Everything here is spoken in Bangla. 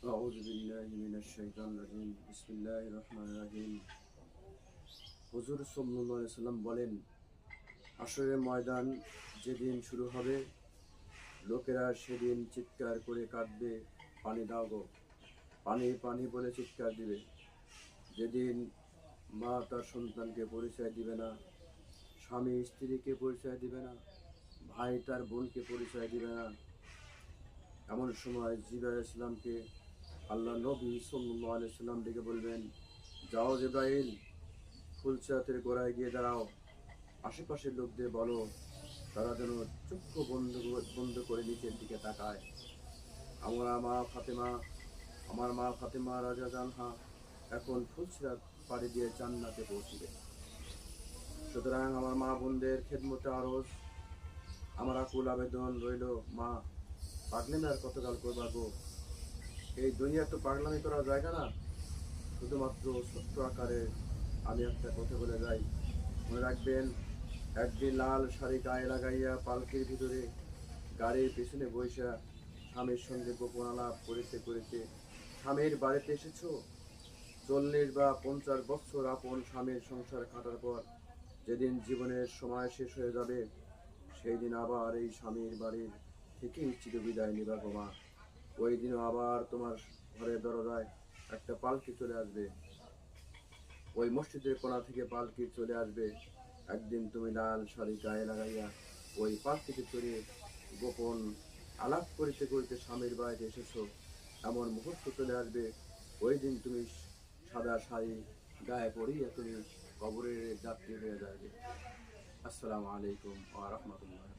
أعوذ بالله من الشيطان الرجيم بسم الله الرحمن الرحيم হুজুর সাল্লাল্লাহু আলাইহি সাল্লাম বলেন, হাশরের ময়দান যেদিন শুরু হবে, লোকেরা সেদিন চিৎকার করে কাঁদবে, পানি দাও গো, পানি পানি বলে চিৎকার দিবে। যেদিন মা তার সন্তানকে পরিচয় দিবে না, স্বামী স্ত্রীকে পরিচয় দিবে না, ভাই তার বোনকে পরিচয় দিবে না, এমন সময় জিবরাইল আলাইহিস সালামকে আল্লাহ নবী সাল্লাল্লাহু আলাইহি সাল্লাম ডেকে বলবেন, যাও জিবরাইল, ফুলসিরাতের গোড়ায় গিয়ে দাঁড়াও, আশেপাশের লোকদের বলো তারা যেন চক্ষু বন্ধ করে নিচের দিকে তাকায়। আমার মা ফাতেমা আমার মা ফাতেমা রাদিয়াল্লাহু আনহা এখন ফুলসিরাত পাড়ি দিয়ে জান্নাতে পৌঁছবে। সুতরাং আমার মা বোনদের খেদমতে আরজ আমার আকুল আবেদন রইল, মা পাগলামি আর কতকাল করবা গো? এই দুনিয়া তো পাগলামি করার জায়গা না। শুধুমাত্র ছোট্ট আকারে আমি একটা কথা বলে যাই, মনে রাখবেন, একদিন লাল শাড়ি গায়ে লাগাইয়া পালকির ভিতরে গাড়ির পেছনে বৈশা স্বামীর সঙ্গে গোপন আলাপ করিতে করিতে স্বামীর বাড়িতে এসেছো। 40 বা 50 বছর আপন স্বামীর সংসার কাটার পর যেদিন জীবনের সময় শেষ হয়ে যাবে, সেই দিন আবার এই স্বামীর বাড়ির থেকেই চিরবিদায় নিবা গো মা। ওই দিনও আবার তোমার ঘরের দরজায় একটা পালকি চলে আসবে, ওই মসজিদের কোণা থেকে পালকি চলে আসবে। একদিন তুমি লাল শাড়ি গায়ে লাগাইয়া ওই পালকিতে চড়ে গোপন আলাপ করিতে করিতে স্বামীর বাড়িতে এসেছো, এমন মুহূর্ত চলে আসবে। ওই দিন তুমি সাদা শাড়ি গায়ে পরিয়া তুমি কবরের যাত্রী হয়ে যাবে। আসসালামু আলাইকুম ওয়া রাহমাতুল্লাহ।